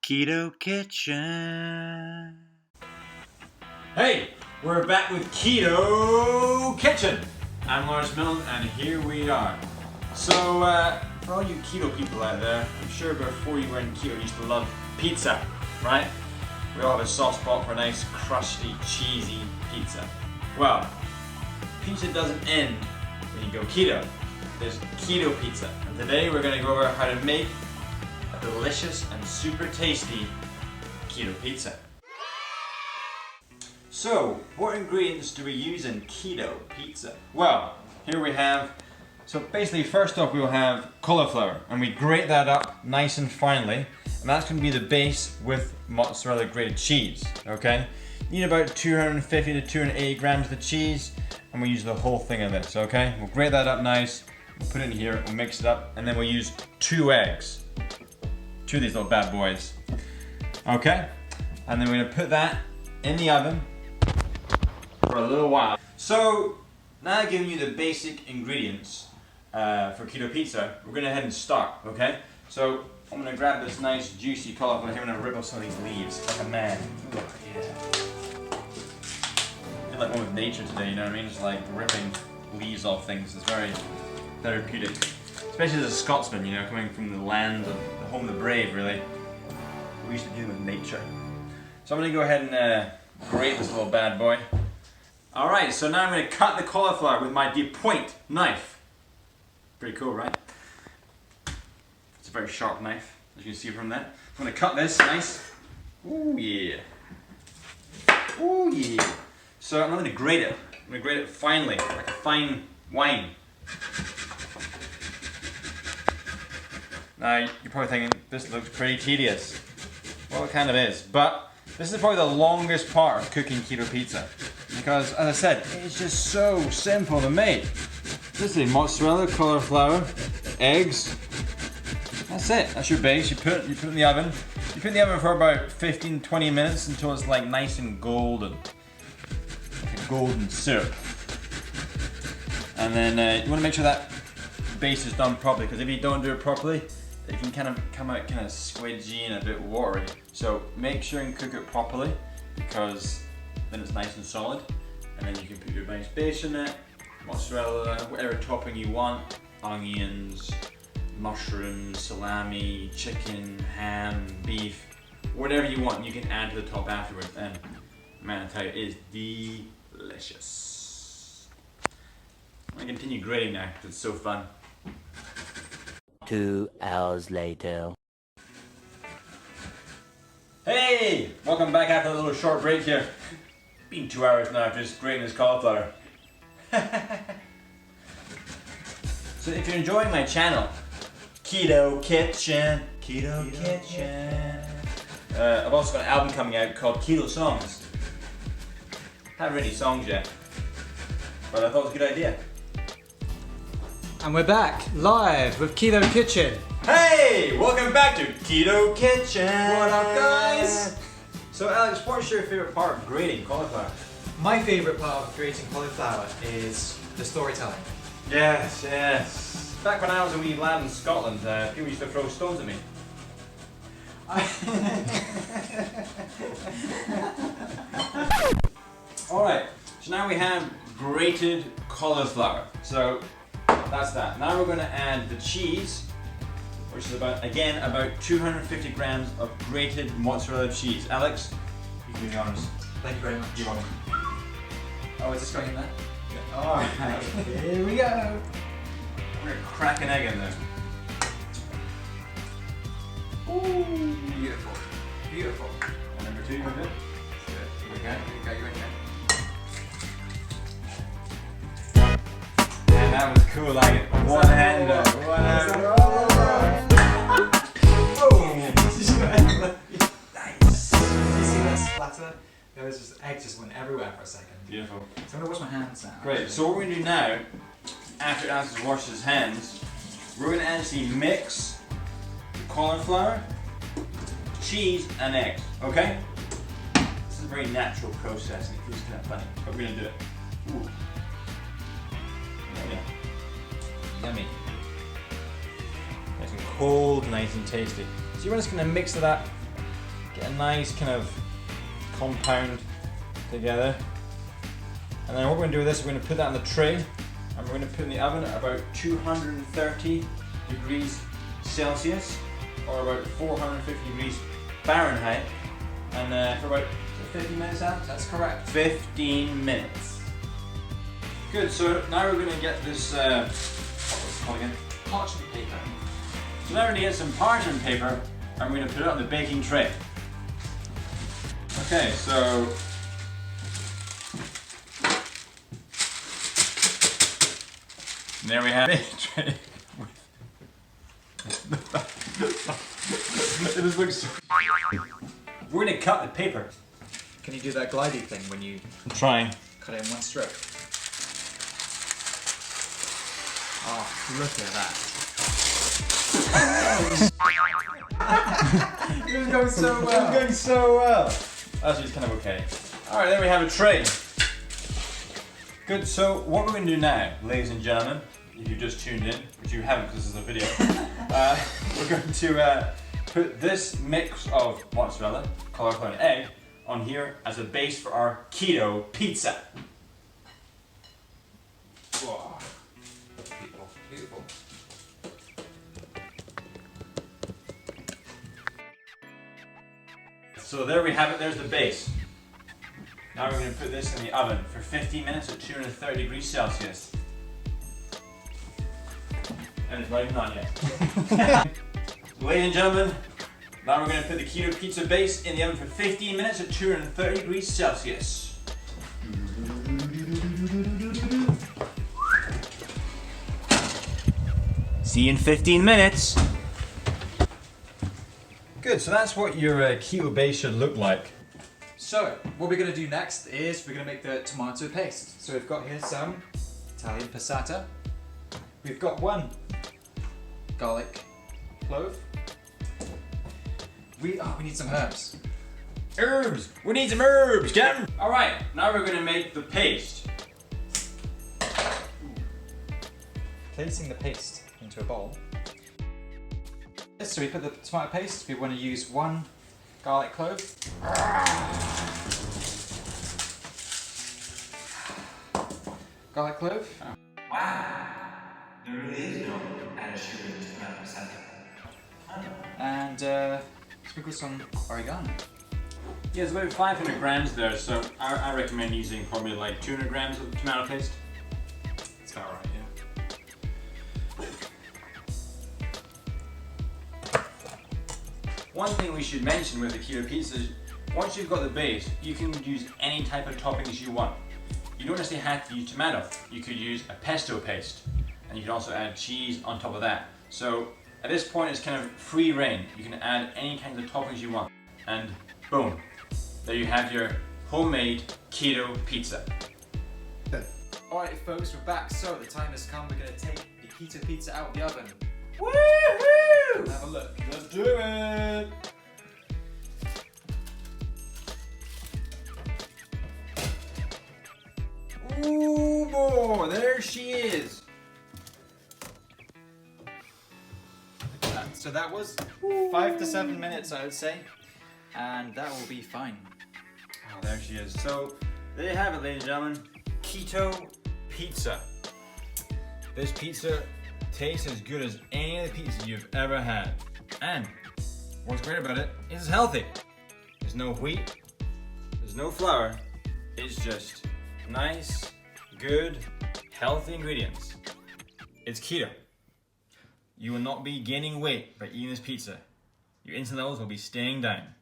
Keto Kitchen. Hey, we're back with Keto Kitchen. I'm Lawrence Milne, and here we are. So, for all you keto people out there, I'm sure before you went keto, you used to love pizza, right? We all have a soft spot for a nice, crusty, cheesy pizza. Well, pizza doesn't end when you go keto. There's keto pizza, and today we're going to go over how to make a delicious and super tasty keto pizza. So, what ingredients do we use in keto pizza? Well, here we have, so basically first off we'll have cauliflower, and we grate that up nice and finely, and that's going to be the base with mozzarella grated cheese, okay? You need about 250 to 280 grams of the cheese, and we'll use the whole thing of this, okay? We'll grate that up nice, we'll put it in here, we'll mix it up, and then we'll use 2 eggs. 2 of these little bad boys, okay? And then we're going to put that in the oven for a little while. So, now I've given you the basic ingredients for keto pizza, we're going to head and start, okay? So, I'm going to grab this nice juicy cauliflower here and I'm going to rip off some of these leaves, like a man. Ooh, yeah. I feel like one with nature today, you know what I mean? Just like ripping leaves off things, it's very therapeutic. Especially as a Scotsman, you know, coming from the land of the home of the brave, really. We used to deal with nature. So I'm going to go ahead and grate this little bad boy. Alright, so now I'm going to cut the cauliflower with my deep point knife. Pretty cool, right? It's a very sharp knife, as you can see from that. I'm going to cut this nice. Ooh yeah. Ooh yeah. So I'm going to grate it. I'm going to grate it finely, like a fine wine. Now, you're probably thinking, this looks pretty tedious. Well, it kind of is, but this is probably the longest part of cooking keto pizza. Because, as I said, it's just so simple to make. This is mozzarella, cauliflower, eggs. That's it. That's your base. You put it in the oven. You put it in the oven for about 15-20 minutes until it's like nice and golden. Like a golden syrup. And then you want to make sure that base is done properly, because if you don't do it properly, it can kind of come out kind of squidgy and a bit watery. So make sure and cook it properly, because then it's nice and solid, and then you can put your nice base in it, mozzarella, whatever topping you want, onions, mushrooms, salami, chicken, ham, beef, whatever you want, you can add to the top afterwards, and man, I tell you, it is delicious. I'm gonna continue grating now, because it's so fun. 2 hours later. Hey! Welcome back after a little short break here. Been 2 hours now after just grating this cauliflower. So if you're enjoying my channel, Keto Kitchen, Keto Kitchen. I've also got an album coming out called Keto Songs. Haven't written any songs yet, but I thought it was a good idea. And we're back, live with Keto Kitchen. Hey! Welcome back to Keto Kitchen! What up, guys? So Alex, what's your favourite part of grating cauliflower? My favourite part of creating cauliflower is the storytelling. Yes, yes. Back when I was a wee lad in Scotland, people used to throw stones at me. Alright, so now we have grated cauliflower. So that's that. Now we're going to add the cheese, which is about 250 grams of grated mozzarella cheese. Alex, you can be honest. Thank you very much. You're welcome. Oh, is this going in there? Yeah. Alright, Here we go. we're going to crack an egg in there. Ooh, beautiful. Beautiful. And number 2, you want to do it? Here we go, here we go, here we go. Man, that was cool, like one hand up. One hand up. Nice. Did you see that splatter? There was just egg just went everywhere for a second. Beautiful. So I'm gonna wash my hands now. Great, so what we're going to do now, after Alex has washed his hands, we're going to actually mix the cauliflower, cheese, and eggs, okay? This is a very natural process and it feels kind of funny, but we're going to do it. Ooh. Oh, yeah. Yummy. Nice and cold, nice and tasty. So you're just going to mix it up Get a nice kind of compound together. And then what we're going to do with this, we're going to put that on the tray and we're going to put it in the oven at about 230 degrees Celsius or about 450 degrees Fahrenheit, and for about 15 minutes out? That's correct. 15 minutes. Good, so now we're going to get this, what's it called again? Parchment paper. So now we're going to get some parchment paper and we're going to put it on the baking tray. Okay, so there we have it. It just looks so. We're going to cut the paper. Can you do that glidey thing when you I'm trying. cut it in one stroke? Oh, look at that. It was going so well. It's going so well. Actually, it's kind of okay. Alright, there we have a tray. Good, so what we're going to do now, ladies and gentlemen, if you've just tuned in, which you haven't because this is a video, we're going to put this mix of mozzarella, cauliflower and egg on here as a base for our keto pizza. Whoa. Beautiful, beautiful. So there we have it, there's the base. Now we're going to put this in the oven for 15 minutes at 230 degrees Celsius. And it's not even on yet. Ladies and gentlemen, now we're going to put the keto pizza base in the oven for 15 minutes at 230 degrees Celsius. See you in 15 minutes. Good, so that's what your keto base should look like. So, what we're going to do next is we're going to make the tomato paste. So we've got here some Italian passata. We've got one garlic clove. We need some herbs. Herbs! We need some herbs, Captain! Alright, now we're going to make the paste. Placing the paste into a bowl. So we put the tomato paste. We want to use one garlic clove. Garlic clove. Oh. Wow, there really is no added sugar in this tomato salad. And sprinkle some oregano. Yeah, it's about 500 grams there, so I recommend using probably like 200 grams of tomato paste. That's about right, yeah. One thing we should mention with the keto pizza is once you've got the base, you can use any type of toppings you want. You don't necessarily have to use tomato. You could use a pesto paste, and you can also add cheese on top of that. So at this point, it's kind of free reign. You can add any kinds of toppings you want, and boom, there you have your homemade keto pizza. Alright folks, we're back. So the time has come. We're going to take the keto pizza out of the oven. Woohoo! Have a look. Let's do it! Ooh boy, there she is. So that was 5 to 7 minutes, I would say, and that will be fine. Oh, there she is. So there you have it, ladies and gentlemen. Keto pizza. This pizza tastes as good as any other pizza you've ever had. And what's great about it is it's healthy. There's no wheat, there's no flour. It's just nice, good, healthy ingredients. It's keto. You will not be gaining weight by eating this pizza. Your insulin levels will be staying down.